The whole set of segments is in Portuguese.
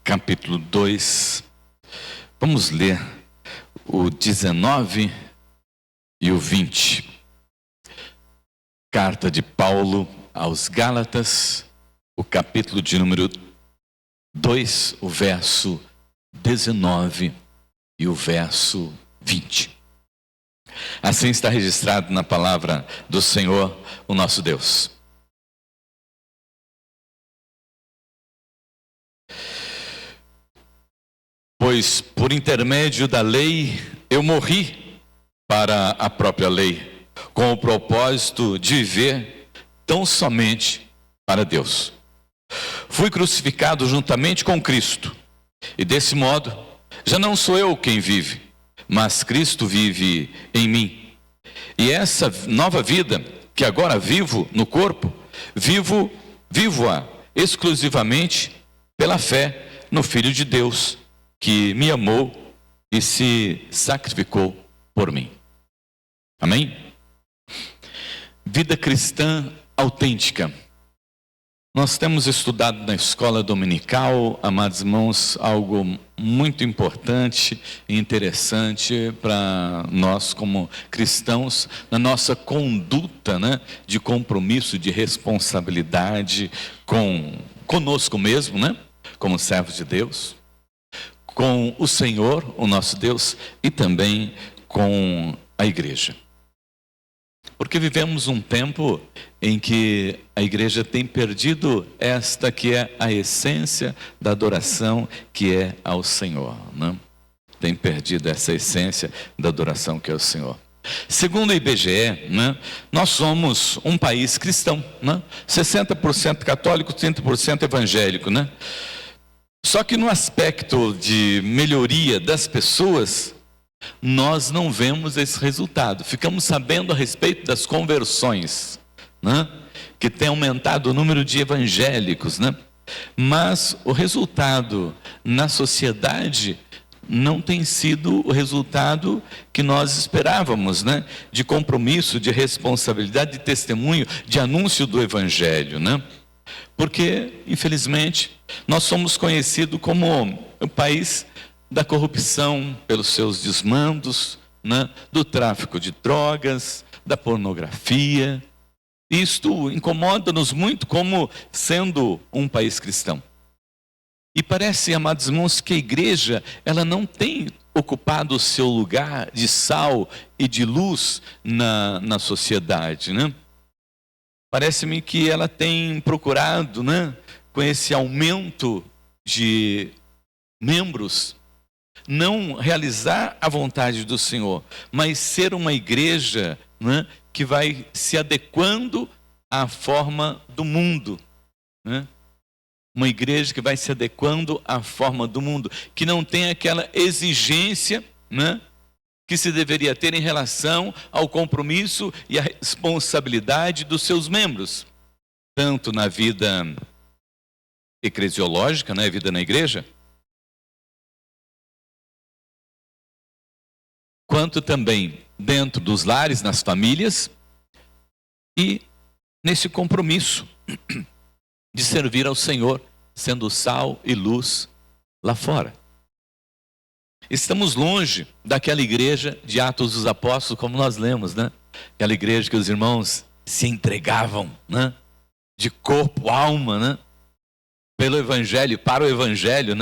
capítulo 2. Vamos ler o 19 e o 20. Carta de Paulo aos Gálatas, o capítulo de número 2, o verso 19 e o verso 20. Assim está registrado na palavra do Senhor, o nosso Deus. Pois por intermédio da lei eu morri para a própria lei, com o propósito de viver tão somente para Deus. Fui crucificado juntamente com Cristo, e desse modo já não sou eu quem vive, mas Cristo vive em mim. E essa nova vida que agora vivo no corpo, vivo-a exclusivamente pela fé no Filho de Deus, que me amou e se sacrificou por mim. Amém? Vida cristã autêntica. Nós temos estudado na escola dominical, amados irmãos, algo muito importante e interessante para nós como cristãos, na nossa conduta, de compromisso, de responsabilidade conosco mesmo, como servos de Deus, com o Senhor, o nosso Deus, e também com a igreja. Porque vivemos um tempo em que a igreja tem perdido esta que é a essência da adoração, que é ao Senhor. Tem perdido essa essência da adoração que é ao Senhor. Segundo o IBGE, nós somos um país cristão, 60% católico, 30% evangélico. Só que no aspecto de melhoria das pessoas, nós não vemos esse resultado. Ficamos sabendo a respeito das conversões, que tem aumentado o número de evangélicos, mas o resultado na sociedade não tem sido o resultado que nós esperávamos, de compromisso, de responsabilidade, de testemunho, de anúncio do evangelho, porque, infelizmente, nós somos conhecidos como o país da corrupção pelos seus desmandos, do tráfico de drogas, da pornografia. Isto incomoda-nos muito como sendo um país cristão. E parece, amados irmãos, que a igreja ela não tem ocupado o seu lugar de sal e de luz na sociedade. Parece-me que ela tem procurado, com esse aumento de membros, não realizar a vontade do Senhor, mas ser uma igreja que vai se adequando à forma do mundo. Uma igreja que vai se adequando à forma do mundo, que não tem aquela exigência que se deveria ter em relação ao compromisso e à responsabilidade dos seus membros, tanto na vida eclesiológica, a vida na igreja, quanto também dentro dos lares, nas famílias, e nesse compromisso de servir ao Senhor, sendo sal e luz lá fora. Estamos longe daquela igreja de Atos dos Apóstolos, como nós lemos, Aquela igreja que os irmãos se entregavam, de corpo, alma, pelo evangelho, para o evangelho,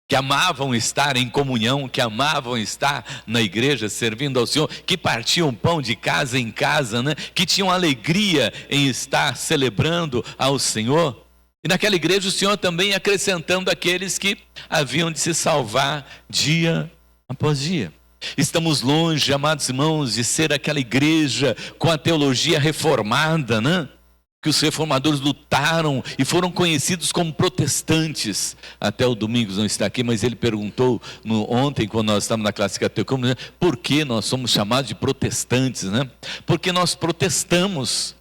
que amavam estar em comunhão, que amavam estar na igreja servindo ao Senhor, que partiam pão de casa em casa, que tinham alegria em estar celebrando ao Senhor. E naquela igreja o Senhor também acrescentando aqueles que haviam de se salvar dia após dia. Estamos longe, amados irmãos, de ser aquela igreja com a teologia reformada, que os reformadores lutaram e foram conhecidos como protestantes. Até o Domingos não está aqui, mas ele perguntou ontem, quando nós estávamos na classe catequômica, por que nós somos chamados de protestantes, Porque nós protestamos,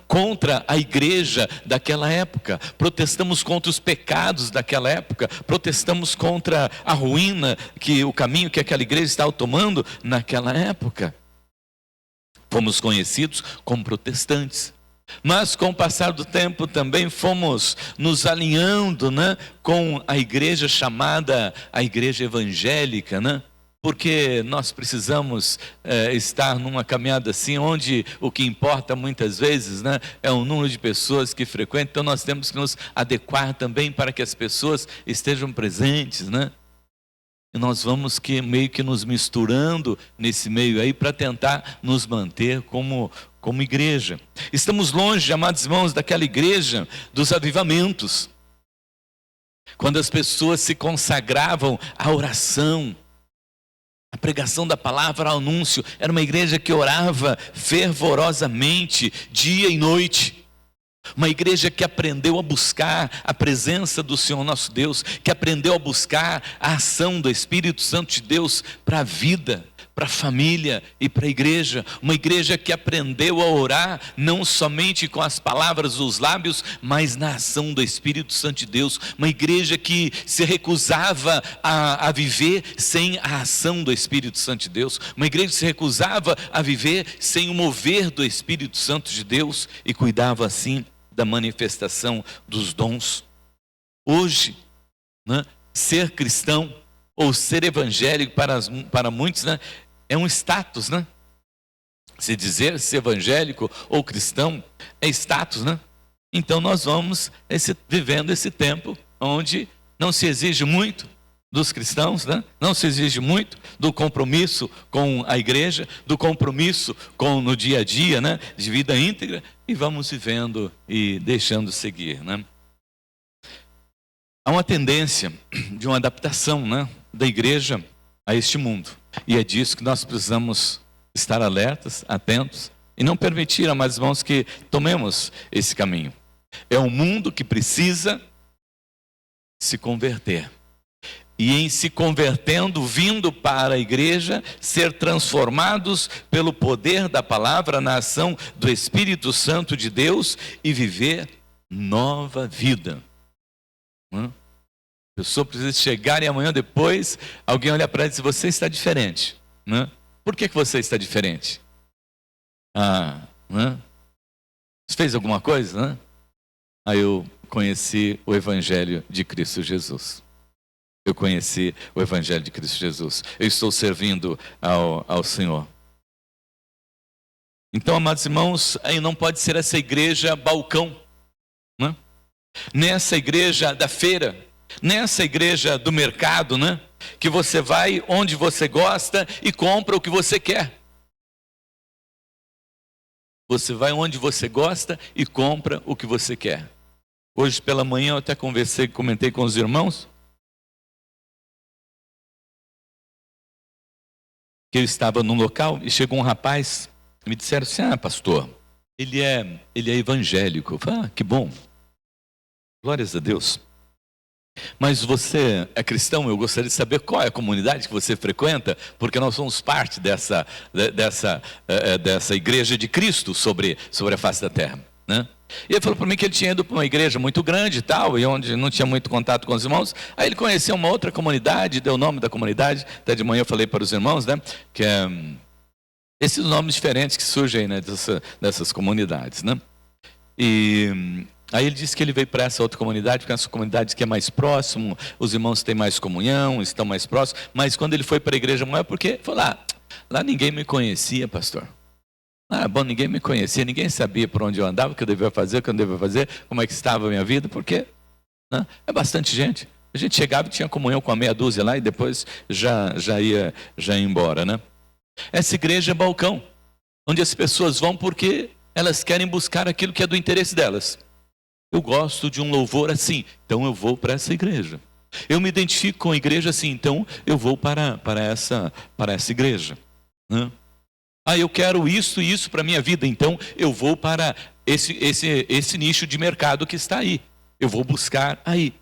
contra a igreja daquela época, protestamos contra os pecados daquela época, protestamos contra a ruína, o caminho que aquela igreja estava tomando naquela época. Fomos conhecidos como protestantes. Mas com o passar do tempo também fomos nos alinhando, né, com a igreja chamada a igreja evangélica, né? Porque nós precisamos estar numa caminhada assim, onde o que importa muitas vezes, né, é o número de pessoas que frequentam. Então nós temos que nos adequar também para que as pessoas estejam presentes, né? E nós vamos meio que nos misturando nesse meio aí para tentar nos manter como igreja. Estamos longe, amados irmãos, daquela igreja dos avivamentos, quando as pessoas se consagravam à oração, a pregação da palavra, ao anúncio. Era uma igreja que orava fervorosamente, dia e noite. Uma igreja que aprendeu a buscar a presença do Senhor nosso Deus, que aprendeu a buscar a ação do Espírito Santo de Deus para a vida, para a família e para a igreja. Uma igreja que aprendeu a orar não somente com as palavras dos lábios, mas na ação do Espírito Santo de Deus. Uma igreja que se recusava a viver sem a ação do Espírito Santo de Deus. Uma igreja que se recusava a viver sem o mover do Espírito Santo de Deus e cuidava assim da manifestação dos dons. Hoje, né, ser cristão ou ser evangélico para muitos, né, é um status, né? Se dizer ser evangélico ou cristão é status, né? Então nós vamos vivendo esse tempo onde não se exige muito dos cristãos, né? Não se exige muito do compromisso com a igreja, do compromisso no dia a dia, né, de vida íntegra, e vamos vivendo e deixando seguir, né? Há uma tendência de uma adaptação, né, da igreja a este mundo, e é disso que nós precisamos estar alertas, atentos, e não permitir, amados irmãos, que tomemos esse caminho. É um mundo que precisa se converter, e em se convertendo, vindo para a igreja, ser transformados pelo poder da palavra na ação do Espírito Santo de Deus e viver nova vida. A pessoa precisa chegar e amanhã depois alguém olha para ela e diz: você está diferente, né? Por que você está diferente? Né? Você fez alguma coisa, né? Aí eu conheci o Evangelho de Cristo Jesus. Eu conheci o Evangelho de Cristo Jesus. Eu estou servindo ao Senhor. Então, amados irmãos, aí não pode ser essa igreja balcão, né? Nessa igreja da feira, nessa igreja do mercado, né, que você vai onde você gosta e compra o que você quer. Você vai onde você gosta e compra o que você quer. Hoje pela manhã eu até comentei com os irmãos que eu estava num local e chegou um rapaz e me disseram assim: pastor, ele é evangélico. Eu falei: que bom, glórias a Deus. Mas você é cristão? Eu gostaria de saber qual é a comunidade que você frequenta, porque nós somos parte dessa igreja de Cristo sobre a face da terra, né? E ele falou para mim que ele tinha ido para uma igreja muito grande e tal, e onde não tinha muito contato com os irmãos. Aí ele conheceu uma outra comunidade, deu o nome da comunidade. Até de manhã eu falei para os irmãos, né, que é esses nomes diferentes que surgem, né, dessas comunidades, né? E aí ele disse que ele veio para essa outra comunidade, porque essa comunidade que é mais próximo, os irmãos têm mais comunhão, estão mais próximos. Mas quando ele foi para a igreja maior, porque falou: lá ninguém me conhecia, pastor. Ninguém me conhecia, ninguém sabia por onde eu andava, o que eu devia fazer, o que eu não devia fazer, como é que estava a minha vida, porque, né, é bastante gente. A gente chegava e tinha comunhão com a meia dúzia lá e depois já ia embora, né? Essa igreja é balcão, onde as pessoas vão porque elas querem buscar aquilo que é do interesse delas. Eu gosto de um louvor assim, então eu vou para essa igreja. Eu me identifico com a igreja assim, então eu vou para essa igreja, né? Eu quero isso e isso para a minha vida, então eu vou para esse nicho de mercado que está aí. Eu vou buscar aí.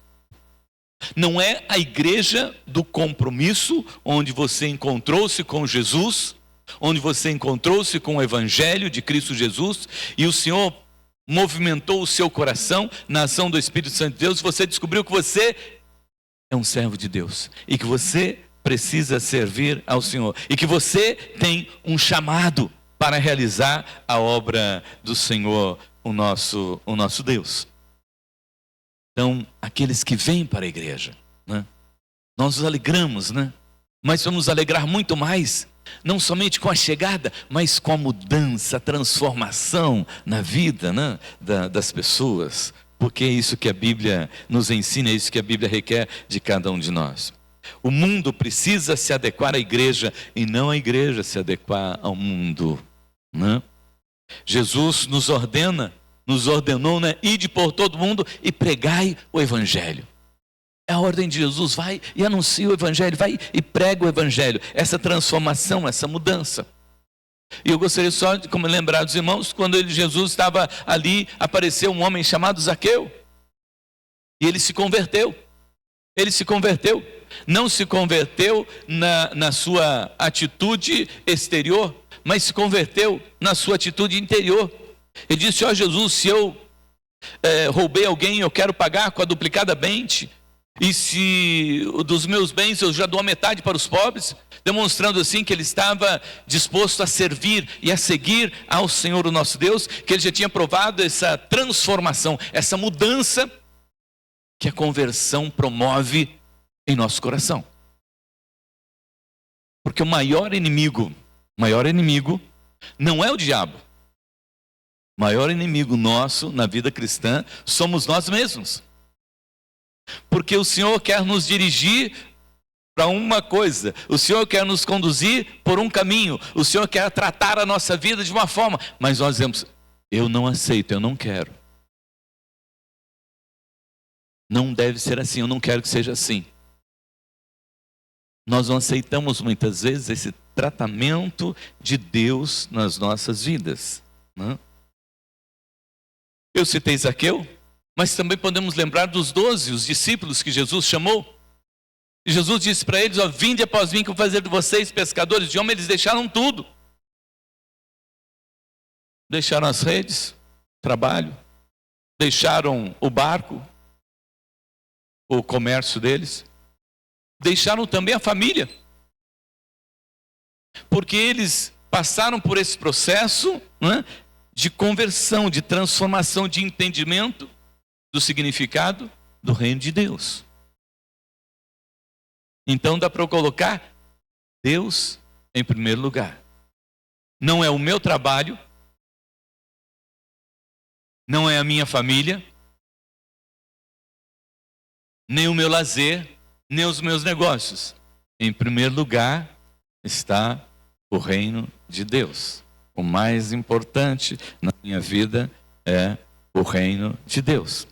Não é a igreja do compromisso, onde você encontrou-se com Jesus, onde você encontrou-se com o Evangelho de Cristo Jesus, e o Senhor movimentou o seu coração na ação do Espírito Santo de Deus, você descobriu que você é um servo de Deus, e que você precisa servir ao Senhor, e que você tem um chamado para realizar a obra do Senhor o nosso Deus. Então, aqueles que vêm para a igreja, né? Nós nos alegramos, né? Mas vamos nos alegrar muito mais, não somente com a chegada, mas com a mudança, a transformação na vida, né, das pessoas. Porque é isso que a Bíblia nos ensina, é isso que a Bíblia requer de cada um de nós. O mundo precisa se adequar à igreja e não a igreja se adequar ao mundo, né? Jesus nos ordenou, né? Ide por todo mundo e pregai o Evangelho. É a ordem de Jesus, vai e anuncia o Evangelho, vai e prega o Evangelho. Essa transformação, essa mudança. E eu gostaria só de lembrar dos irmãos, quando Jesus estava ali, apareceu um homem chamado Zaqueu. E ele se converteu. Ele se converteu. Não se converteu na sua atitude exterior, mas se converteu na sua atitude interior. Ele disse: ó Jesus, se eu roubei alguém, eu quero pagar quadruplicadamente. E se dos meus bens eu já dou a metade para os pobres, demonstrando assim que ele estava disposto a servir e a seguir ao Senhor o nosso Deus, que ele já tinha provado essa transformação, essa mudança que a conversão promove em nosso coração. Porque o maior inimigo não é o diabo. O maior inimigo nosso na vida cristã somos nós mesmos. Porque o Senhor quer nos dirigir para uma coisa, o Senhor quer nos conduzir por um caminho, o Senhor quer tratar a nossa vida de uma forma, mas nós dizemos: eu não aceito, eu não quero. Não deve ser assim, eu não quero que seja assim. Nós não aceitamos muitas vezes esse tratamento de Deus nas nossas vidas, né? Eu citei Zaqueu, mas também podemos lembrar dos 12, os discípulos que Jesus chamou. E Jesus disse para eles: ó, vinde após mim que eu vou fazer de vocês pescadores de homens. Eles deixaram tudo. Deixaram as redes, trabalho, deixaram o barco, o comércio deles, deixaram também a família. Porque eles passaram por esse processo, né, de conversão, de transformação, de entendimento do significado do reino de Deus. Então dá para eu colocar Deus em primeiro lugar. Não é o meu trabalho, não é a minha família, nem o meu lazer, nem os meus negócios. Em primeiro lugar está o reino de Deus. O mais importante na minha vida é o reino de Deus.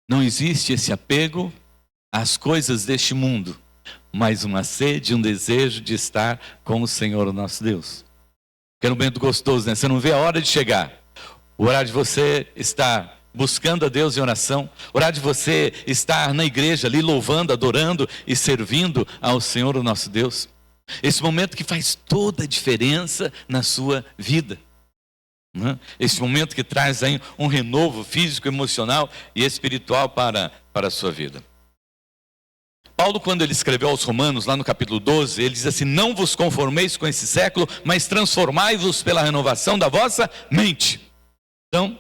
Não existe esse apego às coisas deste mundo, mas uma sede, um desejo de estar com o Senhor, o nosso Deus. Que é um momento gostoso, né? Você não vê a hora de chegar. O horário de você estar buscando a Deus em oração, o horário de você estar na igreja ali louvando, adorando e servindo ao Senhor, o nosso Deus. Esse momento que faz toda a diferença na sua vida, né? Esse momento que traz aí um renovo físico, emocional e espiritual para a sua vida. Paulo, quando ele escreveu aos Romanos, lá no capítulo 12, ele diz assim: não vos conformeis com esse século, mas transformai-vos pela renovação da vossa mente. Então,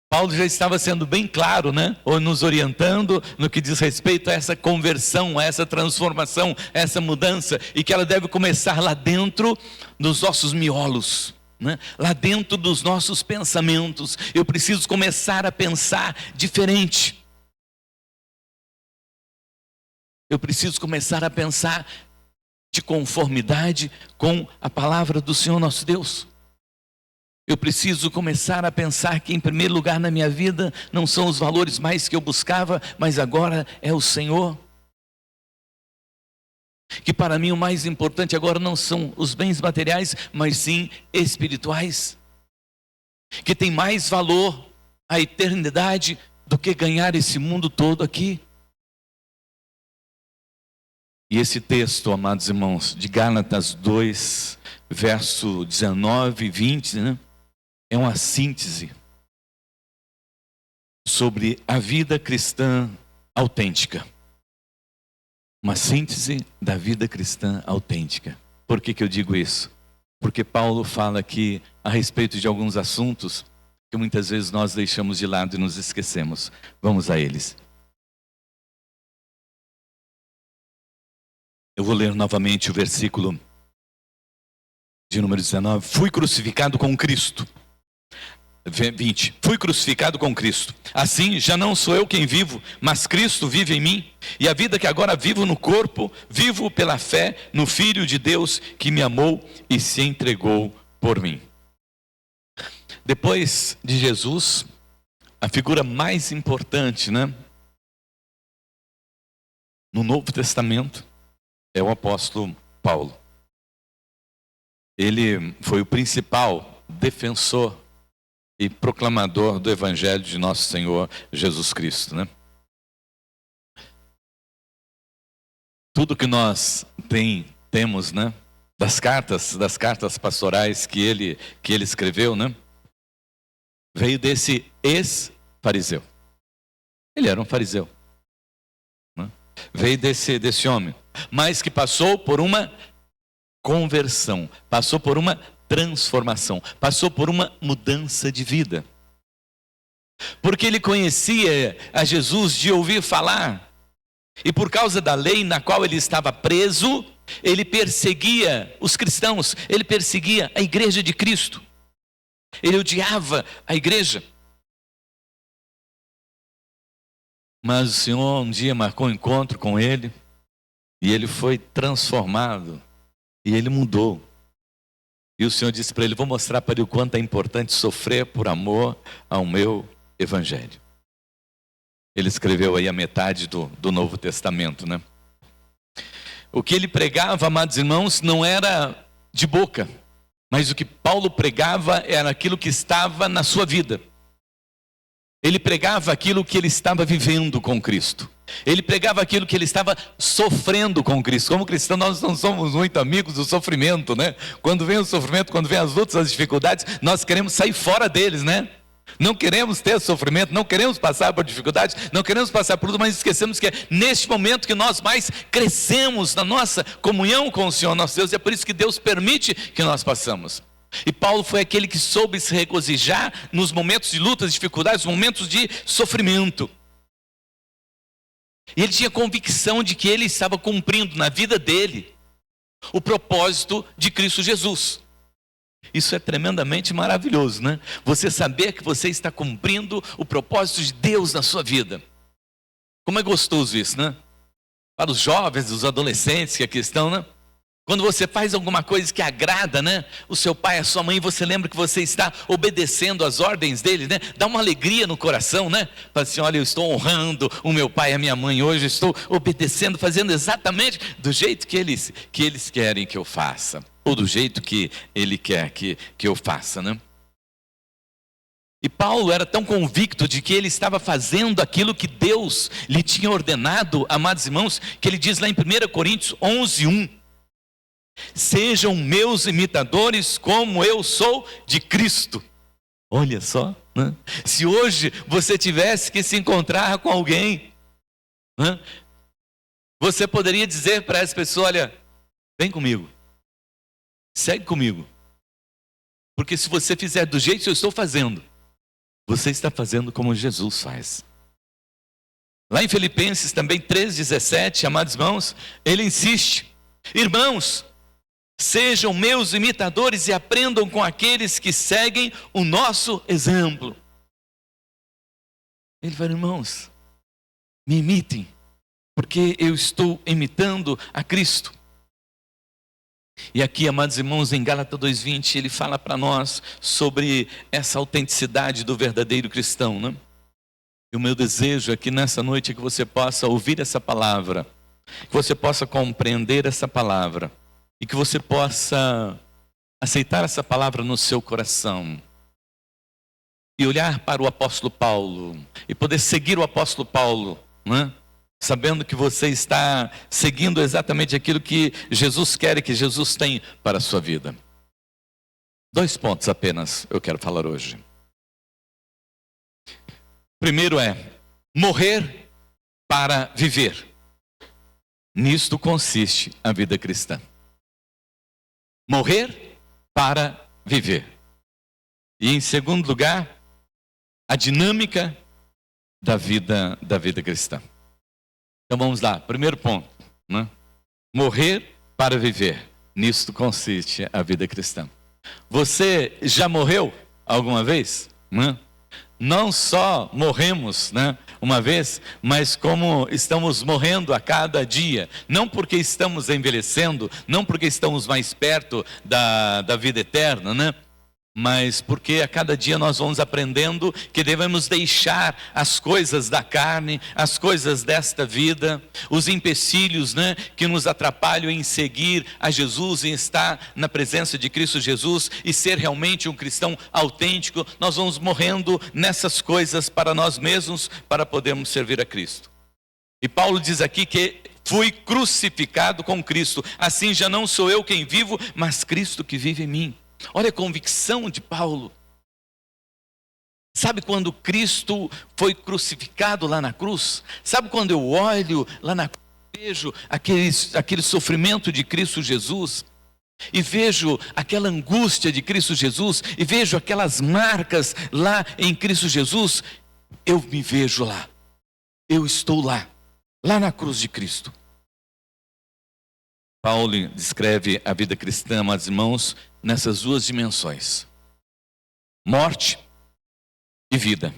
Paulo já estava sendo bem claro, né? Ou nos orientando no que diz respeito a essa conversão, a essa transformação, a essa mudança, e que ela deve começar lá dentro dos nossos miolos, né? Lá dentro dos nossos pensamentos. Eu preciso começar a pensar diferente. Eu preciso começar a pensar de conformidade com a palavra do Senhor nosso Deus. Eu preciso começar a pensar que em primeiro lugar na minha vida não são os valores mais que eu buscava, mas agora é o Senhor. Que para mim o mais importante agora não são os bens materiais, mas sim espirituais. Que tem mais valor a eternidade do que ganhar esse mundo todo aqui. E esse texto, amados irmãos, de Gálatas 2, verso 19 e 20, né? É uma síntese sobre a vida cristã autêntica. Uma síntese da vida cristã autêntica. Por que eu digo isso? Porque Paulo fala aqui a respeito de alguns assuntos que muitas vezes nós deixamos de lado e nos esquecemos. Vamos a eles. Eu vou ler novamente o versículo de número 19. Fui crucificado com Cristo. 20. Fui crucificado com Cristo. Assim, já não sou eu quem vivo, mas Cristo vive em mim. E a vida que agora vivo no corpo, vivo pela fé no Filho de Deus que me amou e se entregou por mim. Depois de Jesus, a figura mais importante, no Novo Testamento é o apóstolo Paulo. Ele foi o principal defensor e proclamador do Evangelho de nosso Senhor Jesus Cristo, Tudo que nós temos, das cartas pastorais que ele escreveu, veio desse ex-fariseu. Ele era um fariseu, veio desse homem, mas que passou por uma conversão, passou por uma transformação, passou por uma mudança de vida. Porque ele conhecia a Jesus de ouvir falar, e por causa da lei na qual ele estava preso, ele perseguia os cristãos, ele perseguia a igreja de Cristo, ele odiava a igreja. Mas o Senhor um dia marcou um encontro com ele, e ele foi transformado, e ele mudou. E o Senhor disse para ele: vou mostrar para ele o quanto é importante sofrer por amor ao meu Evangelho. Ele escreveu aí a metade do Novo Testamento, O que ele pregava, amados irmãos, não era de boca, mas o que Paulo pregava era aquilo que estava na sua vida. Ele pregava aquilo que ele estava vivendo com Cristo. Ele pregava aquilo que ele estava sofrendo com Cristo. Como cristão, nós não somos muito amigos do sofrimento, Quando vem o sofrimento, quando vem as lutas, as dificuldades, nós queremos sair fora deles, Não queremos ter sofrimento, não queremos passar por dificuldades, não queremos passar por tudo, mas esquecemos que é neste momento que nós mais crescemos na nossa comunhão com o Senhor nosso Deus, e é por isso que Deus permite que nós passamos. E Paulo foi aquele que soube se regozijar nos momentos de lutas, dificuldades, momentos de sofrimento. E ele tinha convicção de que ele estava cumprindo na vida dele o propósito de Cristo Jesus. Isso é tremendamente maravilhoso, Você saber que você está cumprindo o propósito de Deus na sua vida. Como é gostoso isso, Para os jovens, os adolescentes que aqui estão, Quando você faz alguma coisa que agrada, o seu pai, a sua mãe, você lembra que você está obedecendo às ordens deles, Dá uma alegria no coração, Fala assim: olha, eu estou honrando o meu pai e a minha mãe hoje, eu estou obedecendo, fazendo exatamente do jeito que eles querem que eu faça, ou do jeito que ele quer que eu faça, E Paulo era tão convicto de que ele estava fazendo aquilo que Deus lhe tinha ordenado, amados irmãos, que ele diz lá em 1 Coríntios 11:1. Sejam meus imitadores como eu sou de Cristo. Olha só, Se hoje você tivesse que se encontrar com alguém, você poderia dizer para essa pessoa: olha, vem comigo, segue comigo, porque se você fizer do jeito que eu estou fazendo, você está fazendo como Jesus faz. Lá em Filipenses também 3:17, amados irmãos, ele insiste: irmãos, sejam meus imitadores e aprendam com aqueles que seguem o nosso exemplo. Ele fala: irmãos, me imitem, porque eu estou imitando a Cristo. E aqui, amados irmãos, em Gálatas 2:20, ele fala para nós sobre essa autenticidade do verdadeiro cristão, E o meu desejo é que nessa noite que você possa ouvir essa palavra, que você possa compreender essa palavra, e que você possa aceitar essa palavra no seu coração, e olhar para o apóstolo Paulo, e poder seguir o apóstolo Paulo, sabendo que você está seguindo exatamente aquilo que Jesus quer e que Jesus tem para a sua vida. 2 pontos apenas eu quero falar hoje. Primeiro é morrer para viver. Nisto consiste a vida cristã. Morrer para viver. E em segundo lugar, a dinâmica da vida cristã. Então vamos lá, primeiro ponto, né? Morrer para viver. Nisto consiste a vida cristã. Você já morreu alguma vez? Né? Não só morremos, né, uma vez, mas como estamos morrendo a cada dia. Não porque estamos envelhecendo, não porque estamos mais perto da vida eterna, né? Mas porque a cada dia nós vamos aprendendo que devemos deixar as coisas da carne, as coisas desta vida, os empecilhos, né, que nos atrapalham em seguir a Jesus, em estar na presença de Cristo Jesus e ser realmente um cristão autêntico. Nós vamos morrendo nessas coisas para nós mesmos, para podermos servir a Cristo. E Paulo diz aqui que fui crucificado com Cristo, assim já não sou eu quem vivo, mas Cristo que vive em mim. Olha a convicção de Paulo. Sabe quando Cristo foi crucificado lá na cruz? Sabe quando eu olho lá na cruz, vejo aquele sofrimento de Cristo Jesus, e vejo aquela angústia de Cristo Jesus, e vejo aquelas marcas lá em Cristo Jesus, eu me vejo lá, eu estou lá na cruz de Cristo. Paulo descreve a vida cristã, meus irmãos, nessas duas dimensões: morte e vida.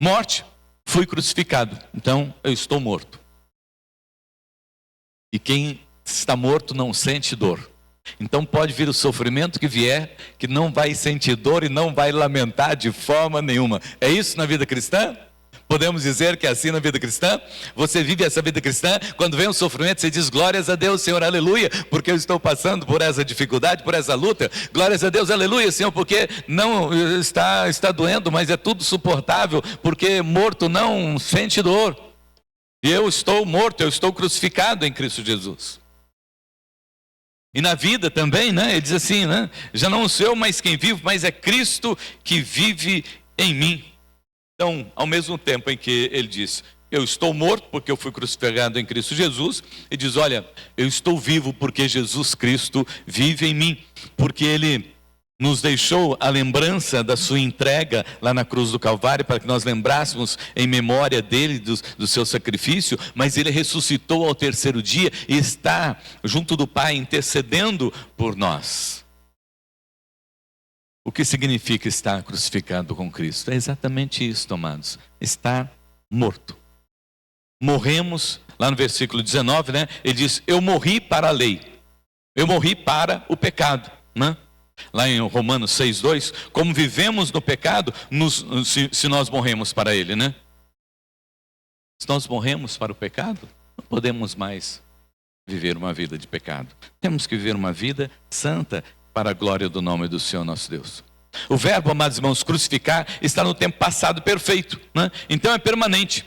Morte, fui crucificado, então eu estou morto. E quem está morto não sente dor. Então pode vir o sofrimento que vier, que não vai sentir dor e não vai lamentar de forma nenhuma. É isso na vida cristã? Podemos dizer que é assim na vida cristã? Você vive essa vida cristã, quando vem o sofrimento você diz glórias a Deus, Senhor, aleluia, porque eu estou passando por essa dificuldade, por essa luta. Glórias a Deus, aleluia, Senhor, porque não está doendo, mas é tudo suportável, porque morto não sente dor. E eu estou morto, eu estou crucificado em Cristo Jesus. E na vida também, né? Ele diz assim, né? Já não sou eu mais quem vivo, mas é Cristo que vive em mim. Então, ao mesmo tempo em que ele diz, eu estou morto porque eu fui crucificado em Cristo Jesus, ele diz, olha, eu estou vivo porque Jesus Cristo vive em mim, porque ele nos deixou a lembrança da sua entrega lá na cruz do Calvário, para que nós lembrássemos em memória dele, do seu sacrifício, mas ele ressuscitou ao terceiro dia e está junto do Pai intercedendo por nós. O que significa estar crucificado com Cristo? É exatamente isso, amados. Estar morto. Morremos, lá no versículo 19, né? Ele diz, eu morri para a lei. Eu morri para o pecado, né? Lá em Romanos 6:2, como vivemos no pecado, se nós morremos para ele, né? Se nós morremos para o pecado, não podemos mais viver uma vida de pecado. Temos que viver uma vida santa, para a glória do nome do Senhor nosso Deus. O verbo, amados irmãos, crucificar, está no tempo passado perfeito, né? Então é permanente.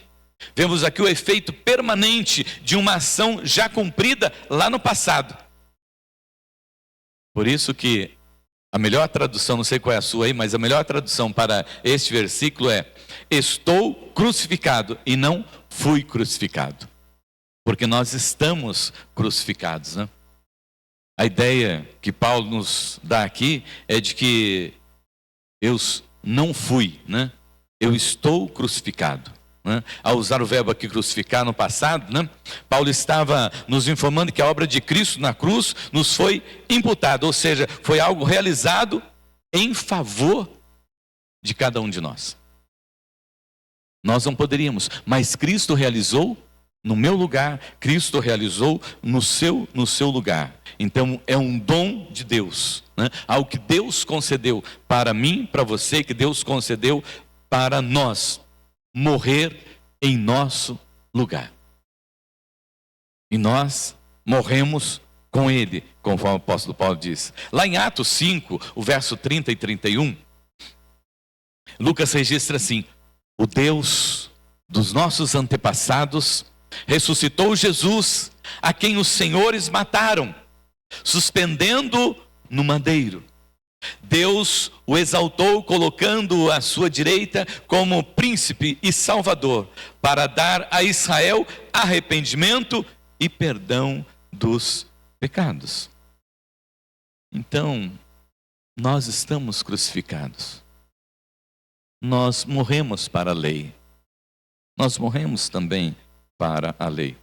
Vemos aqui o efeito permanente de uma ação já cumprida lá no passado. Por isso que a melhor tradução, não sei qual é a sua aí, mas a melhor tradução para este versículo é: estou crucificado e não fui crucificado. Porque nós estamos crucificados, né? A ideia que Paulo nos dá aqui é de que eu não fui, né? Eu estou crucificado, né? Ao usar o verbo aqui crucificar no passado, né? Paulo estava nos informando que a obra de Cristo na cruz nos foi imputada, ou seja, foi algo realizado em favor de cada um de nós. Nós não poderíamos, mas Cristo realizou no meu lugar, Cristo realizou no seu lugar. Então é um dom de Deus, né? Algo que Deus concedeu para mim, para você, que Deus concedeu para nós, morrer em nosso lugar. E nós morremos com Ele, conforme o apóstolo Paulo diz. Lá em Atos 5, o verso 30 e 31, Lucas registra assim: o Deus dos nossos antepassados ressuscitou Jesus, a quem os senhores mataram, suspendendo no madeiro. Deus o exaltou, colocando-o à sua direita como príncipe e salvador, para dar a Israel arrependimento e perdão dos pecados. Então, nós estamos crucificados. Nós morremos para a lei. Nós morremos também para a lei.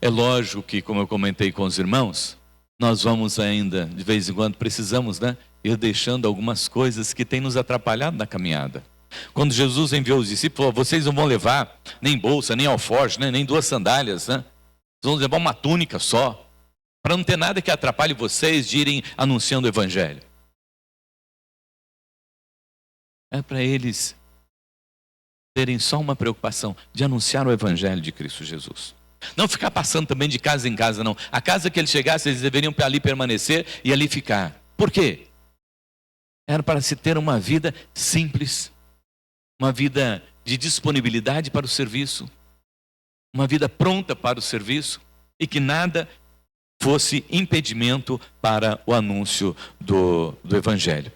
É lógico que, como eu comentei com os irmãos, nós vamos ainda, de vez em quando, precisamos, ir deixando algumas coisas que têm nos atrapalhado na caminhada. Quando Jesus enviou os discípulos, falou, vocês não vão levar nem bolsa, nem alforje, nem 2 sandálias, Vocês vão levar uma túnica só, para não ter nada que atrapalhe vocês de irem anunciando o Evangelho. É para eles terem só uma preocupação de anunciar o Evangelho de Cristo Jesus. Não ficar passando também de casa em casa, não. A casa que eles chegassem, eles deveriam ali permanecer e ali ficar. Por quê? Era para se ter uma vida simples, uma vida de disponibilidade para o serviço, uma vida pronta para o serviço e que nada fosse impedimento para o anúncio do Evangelho.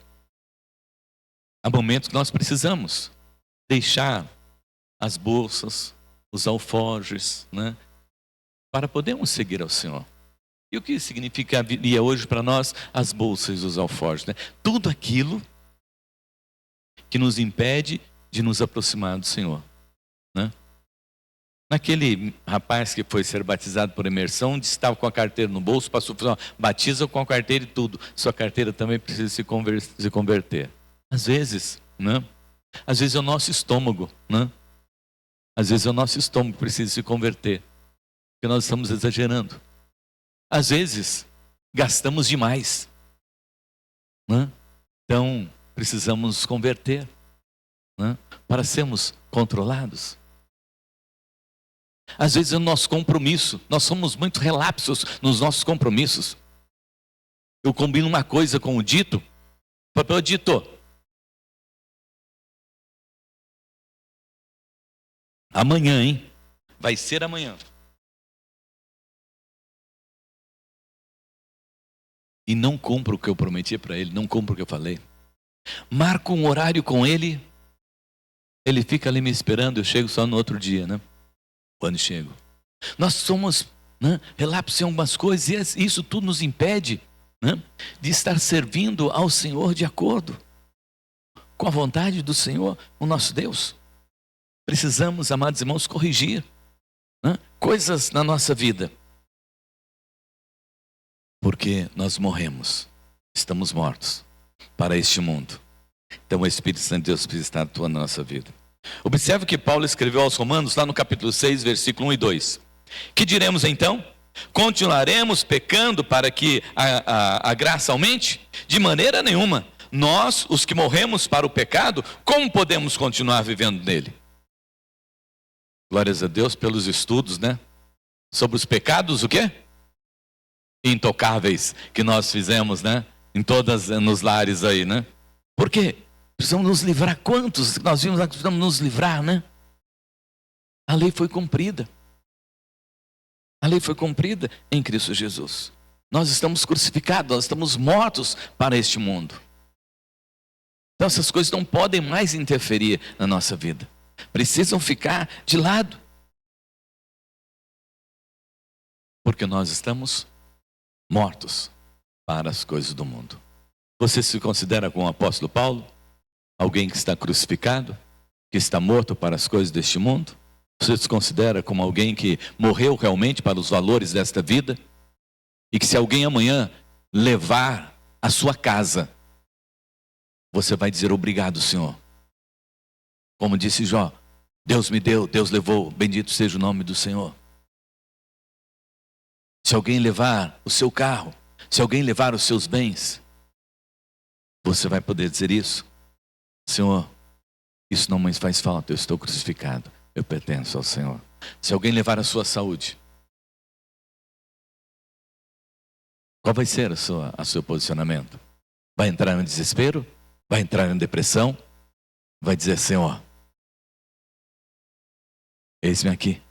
Há momentos que nós precisamos deixar as bolsas, os alforjes, para podermos seguir ao Senhor. E o que significaria hoje para nós as bolsas e os alforjes? Tudo aquilo que nos impede de nos aproximar do Senhor. Naquele rapaz que foi ser batizado por imersão, estava com a carteira no bolso, passou a falar, batiza com a carteira e tudo. Sua carteira também precisa se converter. Às vezes, Às vezes é o nosso estômago, Às vezes é o nosso estômago que precisa se converter, porque nós estamos exagerando. Às vezes, gastamos demais, Então, precisamos nos converter, para sermos controlados. Às vezes é o nosso compromisso, nós somos muito relapsos nos nossos compromissos. Eu combino uma coisa com o dito, papel dito. Amanhã, vai ser amanhã. E não cumpro o que eu prometi para ele, não cumpro o que eu falei. Marco um horário com ele, ele fica ali me esperando, eu chego só no outro dia, Quando chego. Nós somos relapsos em algumas coisas e isso tudo nos impede de estar servindo ao Senhor de acordo com a vontade do Senhor, o nosso Deus. Precisamos, amados irmãos, corrigir coisas na nossa vida. Porque nós morremos, estamos mortos para este mundo. Então o Espírito Santo de Deus precisa estar atuando na nossa vida. Observe que Paulo escreveu aos Romanos, lá no capítulo 6, versículo 1 e 2. Que diremos então? Continuaremos pecando para que a graça aumente? De maneira nenhuma. Nós, os que morremos para o pecado, como podemos continuar vivendo nele? Glórias a Deus pelos estudos, sobre os pecados, o quê? Intocáveis que nós fizemos, nos lares aí, Por quê? Precisamos nos livrar. Quantos nós vimos lá que precisamos nos livrar, A lei foi cumprida. A lei foi cumprida em Cristo Jesus. Nós estamos crucificados, nós estamos mortos para este mundo. Então essas coisas não podem mais interferir na nossa vida. Precisam ficar de lado. Porque nós estamos mortos para as coisas do mundo. Você se considera como o apóstolo Paulo? Alguém que está crucificado? Que está morto para as coisas deste mundo? Você se considera como alguém que morreu realmente para os valores desta vida? E que se alguém amanhã levar a sua casa, você vai dizer obrigado, Senhor. Como disse Jó, Deus me deu, Deus levou, bendito seja o nome do Senhor. Se alguém levar o seu carro, se alguém levar os seus bens, você vai poder dizer isso. Senhor, isso não me faz falta, eu estou crucificado, eu pertenço ao Senhor. Se alguém levar a sua saúde, qual vai ser o seu posicionamento? Vai entrar no desespero? Vai entrar em depressão? Vai dizer, Senhor, eis-me aqui,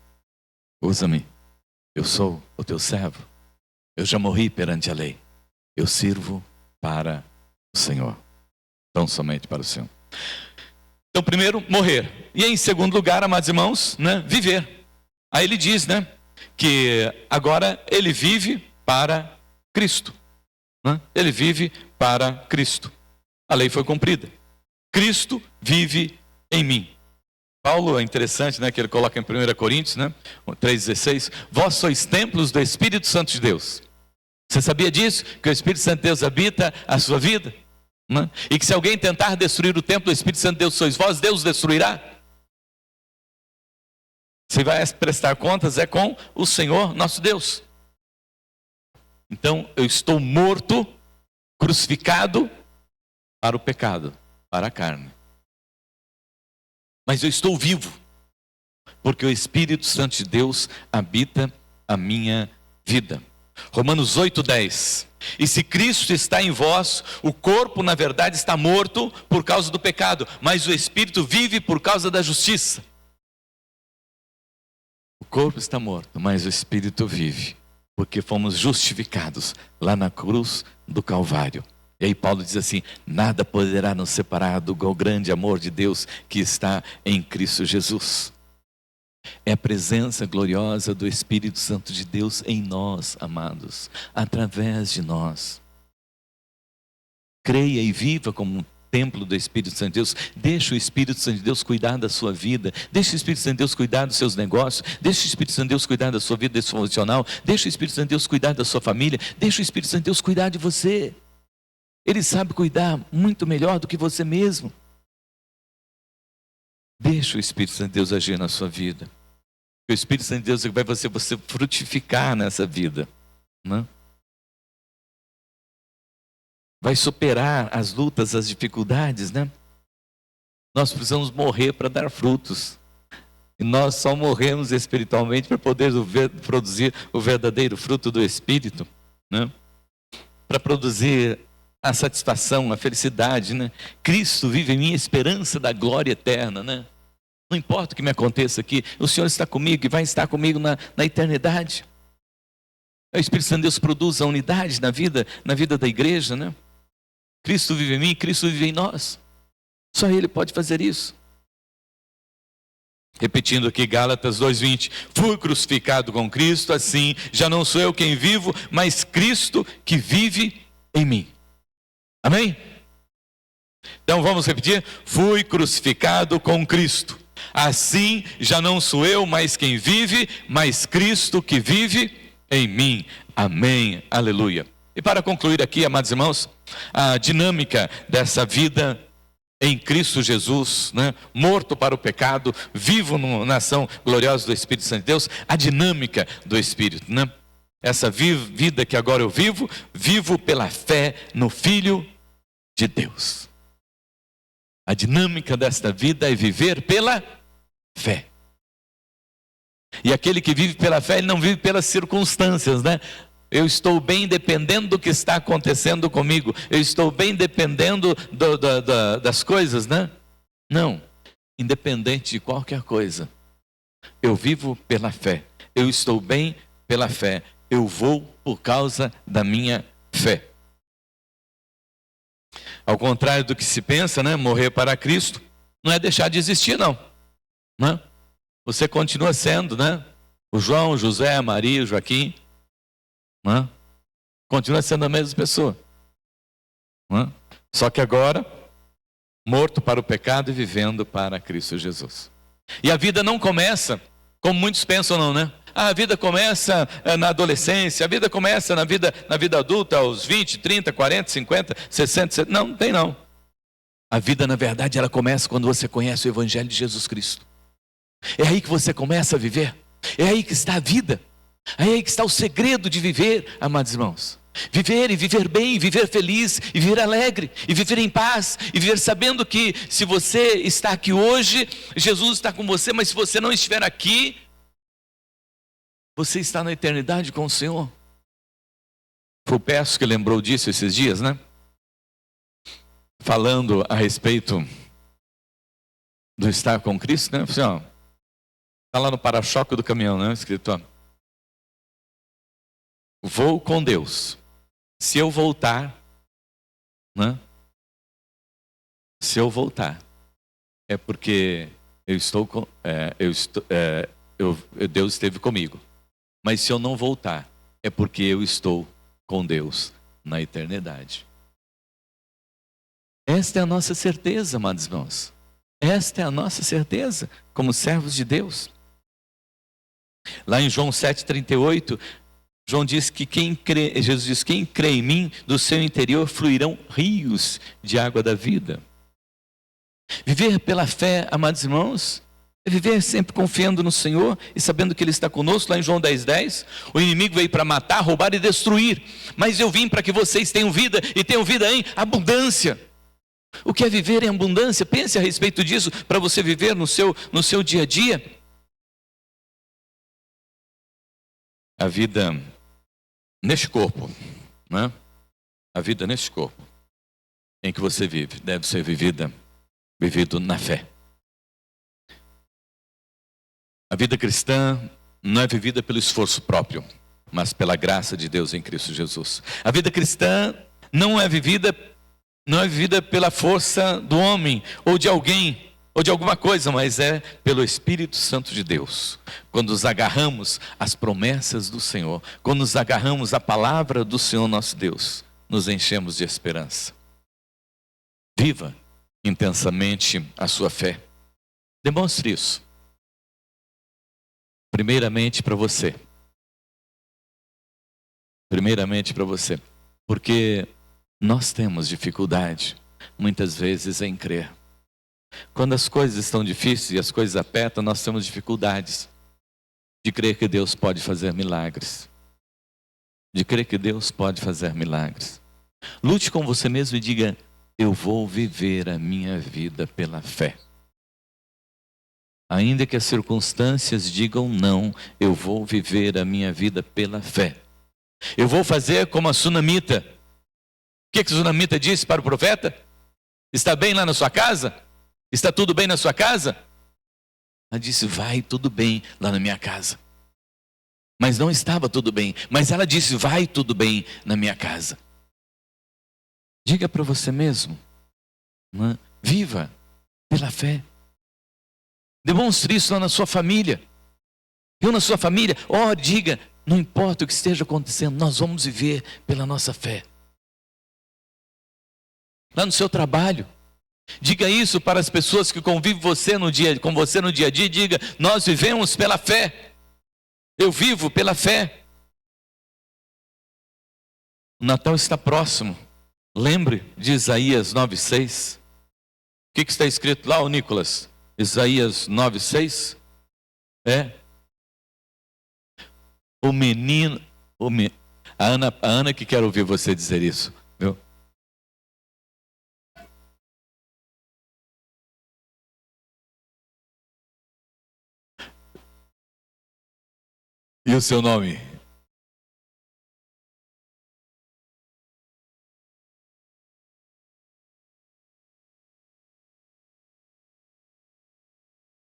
usa-me, eu sou o teu servo, eu já morri perante a lei, eu sirvo para o Senhor, tão somente para o Senhor. Então, primeiro, morrer. E em segundo lugar, amados irmãos, viver. Aí ele diz, que agora ele vive para Cristo. Ele vive para Cristo. a lei foi cumprida. Cristo vive em mim. Paulo é interessante, né, que ele coloca em 1 Coríntios, né, 3,16, vós sois templos do Espírito Santo de Deus. Você sabia disso? Que o Espírito Santo de Deus habita a sua vida? Né? E que se alguém tentar destruir o templo do Espírito Santo de Deus sois vós, Deus destruirá. Você vai prestar contas é com o Senhor nosso Deus. Então eu estou morto, crucificado para o pecado, para a carne. Mas eu estou vivo, porque o Espírito Santo de Deus habita a minha vida. Romanos 8:10. E se Cristo está em vós, o corpo na verdade está morto por causa do pecado, mas o Espírito vive por causa da justiça. O corpo está morto, mas o Espírito vive, porque fomos justificados lá na cruz do Calvário. E aí Paulo diz assim, nada poderá nos separar do grande amor de Deus que está em Cristo Jesus. É a presença gloriosa do Espírito Santo de Deus em nós, amados, através de nós. Creia e viva como um templo do Espírito Santo de Deus. Deixa o Espírito Santo de Deus cuidar da sua vida. Deixa o Espírito Santo de Deus cuidar dos seus negócios. Deixa o Espírito Santo de Deus cuidar da sua vida devocional. Deixa o Espírito Santo de Deus cuidar da sua família. Deixa o Espírito Santo de Deus cuidar de você. Ele sabe cuidar muito melhor do que você mesmo. Deixa o Espírito Santo de Deus agir na sua vida. O Espírito Santo de Deus vai fazer você frutificar nessa vida, né? Vai superar as lutas, as dificuldades, né? Nós precisamos morrer para dar frutos. E nós só morremos espiritualmente para poder produzir o verdadeiro fruto do Espírito, né? Para produzir a satisfação, a felicidade, né? Cristo vive em mim, a esperança da glória eterna, né? Não importa o que me aconteça aqui, o Senhor está comigo e vai estar comigo na eternidade. O Espírito Santo de Deus produz a unidade na vida da igreja, né? Cristo vive em mim, Cristo vive em nós. Só Ele pode fazer isso. Repetindo aqui Gálatas 2:20, fui crucificado com Cristo, assim já não sou eu quem vivo, mas Cristo que vive em mim. Amém? Então vamos repetir, fui crucificado com Cristo, assim já não sou eu mais quem vive, mas Cristo que vive em mim. Amém, aleluia. E para concluir aqui, amados irmãos, a dinâmica dessa vida em Cristo Jesus, né? Morto para o pecado, vivo na ação gloriosa do Espírito Santo de Deus, a dinâmica do Espírito, né? Essa vida que agora eu vivo pela fé no Filho de Deus. A dinâmica desta vida é viver pela fé. E aquele que vive pela fé, ele não vive pelas circunstâncias, né? Eu estou bem dependendo do que está acontecendo comigo. Eu estou bem dependendo das coisas, né? Não. Independente de qualquer coisa. Eu vivo pela fé. Eu estou bem pela fé. Eu vou por causa da minha fé. Ao contrário do que se pensa, né? Morrer para Cristo não é deixar de existir, não. Né? Você continua sendo, né? O João, o José, a Maria, o Joaquim. Né? Continua sendo a mesma pessoa. Né? Só que agora, morto para o pecado e vivendo para Cristo Jesus. E a vida não começa, como muitos pensam, não, né? A vida começa na adolescência, a vida começa na vida adulta, aos 20, 30, 40, 50, 60, 70. Não, não tem não. A vida, na verdade, ela começa quando você conhece o Evangelho de Jesus Cristo. É aí que você começa a viver. É aí que está a vida. É aí que está o segredo de viver, amados irmãos. Viver e viver bem, viver feliz, e viver alegre, e viver em paz, e viver sabendo que se você está aqui hoje, Jesus está com você, mas se você não estiver aqui, você está na eternidade com o Senhor. Foi o Peço que lembrou disso esses dias, né? Falando a respeito do estar com Cristo, né? Assim, ó, está lá no para-choque do caminhão, né? Escrito, ó, vou com Deus. Se eu voltar, né? Se eu voltar, é porque Deus esteve comigo. Mas se eu não voltar, é porque eu estou com Deus na eternidade. Esta é a nossa certeza, amados irmãos. Esta é a nossa certeza como servos de Deus. Lá em João 7,38, João diz que Jesus diz: quem crê em mim, do seu interior fluirão rios de água da vida. Viver pela fé, amados irmãos, é viver sempre confiando no Senhor e sabendo que Ele está conosco. Lá em João 10,10, o inimigo veio para matar, roubar e destruir, mas eu vim para que vocês tenham vida e tenham vida em abundância. O que é viver em abundância? Pense a respeito disso para você viver no seu dia a dia. A vida neste corpo, né? A vida neste corpo em que você vive deve ser vivido na fé. A vida cristã não é vivida pelo esforço próprio, mas pela graça de Deus em Cristo Jesus. A vida cristã não é vivida pela força do homem ou de alguém ou de alguma coisa, mas é pelo Espírito Santo de Deus. Quando nos agarramos às promessas do Senhor, quando nos agarramos à palavra do Senhor nosso Deus, nos enchemos de esperança. Viva intensamente a sua fé. Demonstre isso. Primeiramente para você. Porque nós temos dificuldade, muitas vezes, em crer. Quando as coisas estão difíceis e as coisas apertam, nós temos dificuldades de crer que Deus pode fazer milagres. Lute com você mesmo e diga: eu vou viver a minha vida pela fé. Ainda que as circunstâncias digam não, eu vou viver a minha vida pela fé. Eu vou fazer como a sunamita. O que a sunamita disse para o profeta? Está bem lá na sua casa? Está tudo bem na sua casa? Ela disse: vai tudo bem lá na minha casa. Mas não estava tudo bem. Mas ela disse: vai tudo bem na minha casa. Diga para você mesmo, né? Viva pela fé. Demonstre isso lá na sua família. Eu na sua família, diga: não importa o que esteja acontecendo, nós vamos viver pela nossa fé. Lá no seu trabalho, diga isso para as pessoas que convivem com você no dia a dia. Diga: nós vivemos pela fé. Eu vivo pela fé. O Natal está próximo. Lembre de Isaías 9,6. O que está escrito lá, Nicolas? Isaías 9,6. O menino. A Ana que quer ouvir você dizer isso. Viu? E o seu nome?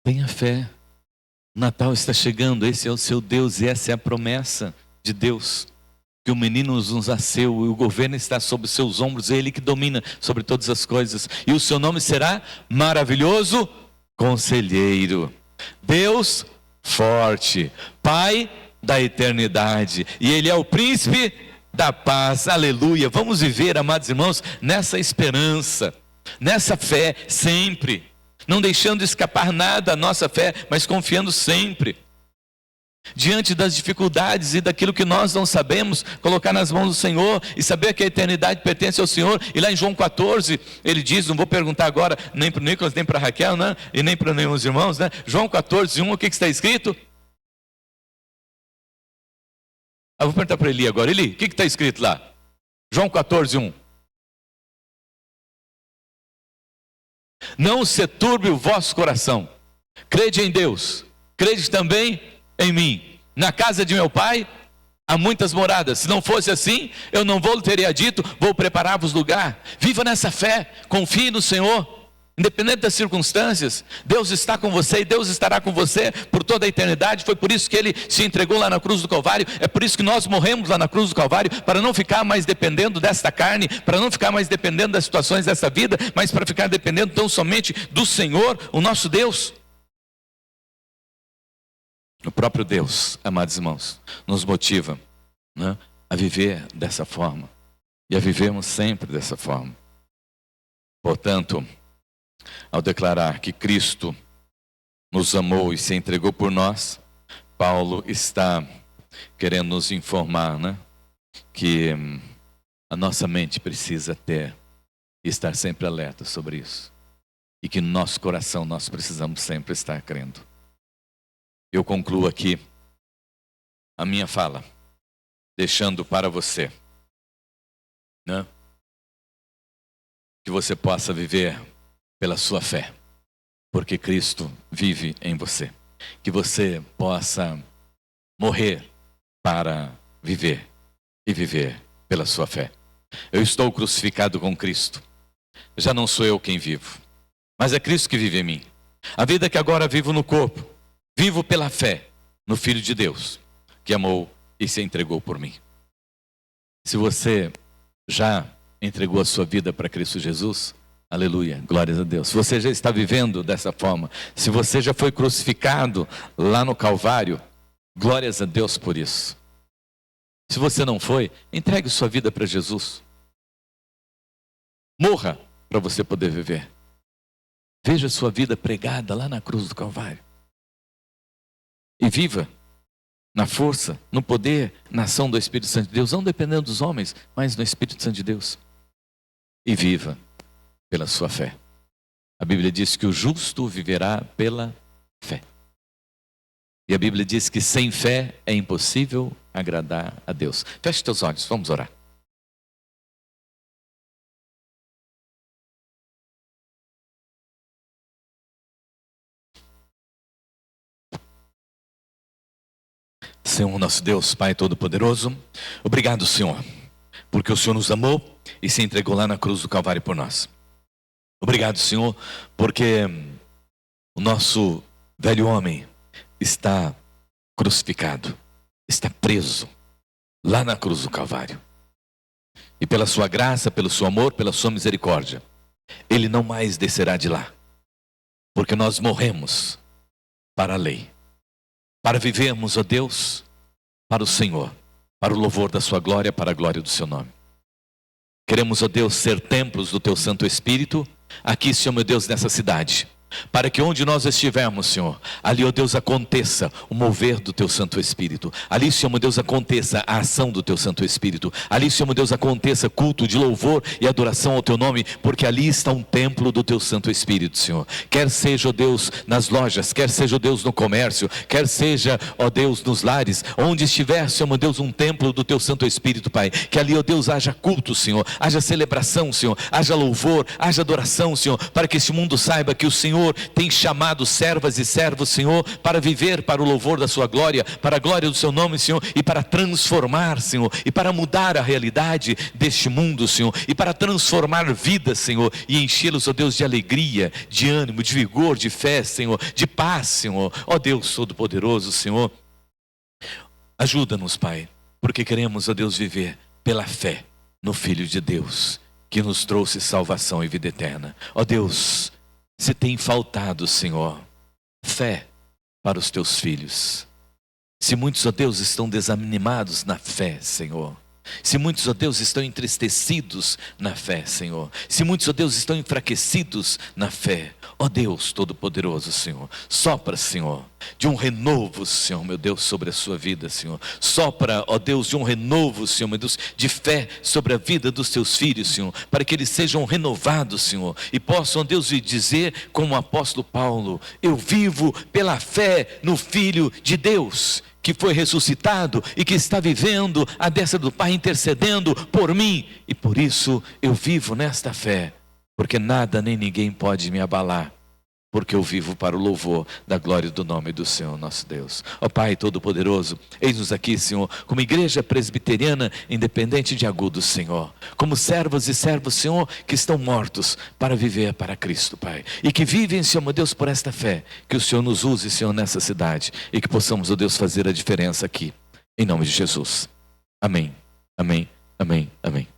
Tenha fé. Natal está chegando, esse é o seu Deus e essa é a promessa de Deus. Que o menino nos nasceu e o governo está sobre os seus ombros, é Ele que domina sobre todas as coisas. E o seu nome será Maravilhoso Conselheiro, Deus Forte, Pai da Eternidade, e Ele é o Príncipe da Paz. Aleluia. Vamos viver, amados irmãos, nessa esperança, nessa fé sempre. Não deixando escapar nada a nossa fé, mas confiando sempre. Diante das dificuldades e daquilo que nós não sabemos, colocar nas mãos do Senhor e saber que a eternidade pertence ao Senhor. E lá em João 14, ele diz, não vou perguntar agora nem para o Nicolas, nem para a Raquel, né? E nem para nenhum dos irmãos, né? João 14, 1, o que está escrito? Vou perguntar para Eli agora. Eli, o que está escrito lá? João 14, 1. Não se turbe o vosso coração. Crede em Deus, crede também em mim. Na casa de meu pai há muitas moradas. Se não fosse assim, eu não teria dito: vou preparar-vos lugar. Viva nessa fé, confie no Senhor. Independente das circunstâncias, Deus está com você e Deus estará com você por toda a eternidade. Foi por isso que Ele se entregou lá na cruz do Calvário. É por isso que nós morremos lá na cruz do Calvário, para não ficar mais dependendo desta carne, para não ficar mais dependendo das situações dessa vida, mas para ficar dependendo tão somente do Senhor, o nosso Deus. O próprio Deus, amados irmãos, nos motiva, né, a viver dessa forma e a vivermos sempre dessa forma. Portanto, ao declarar que Cristo nos amou e se entregou por nós, Paulo está querendo nos informar, né, que a nossa mente precisa estar sempre alerta sobre isso. E que no nosso coração nós precisamos sempre estar crendo. Eu concluo aqui a minha fala, deixando para você, né, que você possa viver pela sua fé, porque Cristo vive em você. Que você possa morrer para viver e viver pela sua fé. Eu estou crucificado com Cristo. Já não sou eu quem vivo, mas é Cristo que vive em mim. A vida que agora vivo no corpo, vivo pela fé no Filho de Deus, que amou e se entregou por mim. Se você já entregou a sua vida para Cristo Jesus, aleluia, glórias a Deus. Se você já está vivendo dessa forma, se você já foi crucificado lá no Calvário, glórias a Deus por isso. Se você não foi, entregue sua vida para Jesus. Morra para você poder viver. Veja sua vida pregada lá na cruz do Calvário. E viva na força, no poder, na ação do Espírito Santo de Deus, não dependendo dos homens, mas no Espírito Santo de Deus. E viva pela sua fé. A Bíblia diz que o justo viverá pela fé. E a Bíblia diz que sem fé é impossível agradar a Deus. Feche teus olhos, vamos orar. Senhor nosso Deus, Pai Todo-Poderoso, obrigado, Senhor, porque o Senhor nos amou e se entregou lá na cruz do Calvário por nós. Obrigado, Senhor, porque o nosso velho homem está crucificado, está preso lá na cruz do Calvário. E pela sua graça, pelo seu amor, pela sua misericórdia, ele não mais descerá de lá, porque nós morremos para a lei, para vivermos, ó Deus, para o Senhor, para o louvor da sua glória, para a glória do seu nome. Queremos, ó Deus, ser templos do teu Santo Espírito, aqui, Senhor meu Deus, nessa cidade, para que onde nós estivermos, Senhor, ali, ó Deus, aconteça o mover do teu Santo Espírito. Ali, Senhor meu Deus, aconteça a ação do teu Santo Espírito. Ali, Senhor meu Deus, aconteça culto de louvor e adoração ao teu nome, porque ali está um templo do teu Santo Espírito, Senhor. Quer seja, ó Deus, nas lojas, quer seja, ó Deus, no comércio, quer seja, ó Deus, nos lares, onde estiver, Senhor meu Deus, um templo do teu Santo Espírito, Pai. Que ali, ó Deus, haja culto, Senhor, haja celebração, Senhor, haja louvor, haja adoração, Senhor, para que este mundo saiba que o Senhor tem chamado servas e servos, Senhor, para viver para o louvor da sua glória, para a glória do seu nome, Senhor, e para transformar, Senhor, e para mudar a realidade deste mundo, Senhor, e para transformar vidas, Senhor, e enchê-los, ó Deus, de alegria, de ânimo, de vigor, de fé, Senhor, de paz, Senhor. Ó Deus Todo-Poderoso, Senhor, ajuda-nos, Pai, porque queremos, ó Deus, viver pela fé no Filho de Deus, que nos trouxe salvação e vida eterna. Ó Deus, se tem faltado, Senhor, fé para os teus filhos, se muitos, ó Deus, estão desanimados na fé, Senhor, se muitos, ó Deus, estão entristecidos na fé, Senhor, se muitos, ó Deus, estão enfraquecidos na fé, ó Deus Todo-Poderoso, Senhor, sopra, Senhor, de um renovo, Senhor, meu Deus, sobre a sua vida, Senhor. Sopra, ó Deus, de um renovo, Senhor, meu Deus, de fé sobre a vida dos teus filhos, Senhor, para que eles sejam renovados, Senhor, e possam, ó Deus, dizer como o apóstolo Paulo: eu vivo pela fé no Filho de Deus, que foi ressuscitado e que está vivendo à destra do Pai, intercedendo por mim, e por isso eu vivo nesta fé, porque nada nem ninguém pode me abalar, porque eu vivo para o louvor da glória do nome do Senhor nosso Deus. Ó Pai Todo-Poderoso, eis-nos aqui, Senhor, como igreja presbiteriana independente de Agudos, Senhor, como servos e servos, Senhor, que estão mortos para viver para Cristo, Pai, e que vivem, Senhor meu Deus, por esta fé. Que o Senhor nos use, Senhor, nessa cidade, e que possamos, ó Deus, fazer a diferença aqui, em nome de Jesus. Amém, amém, amém, amém.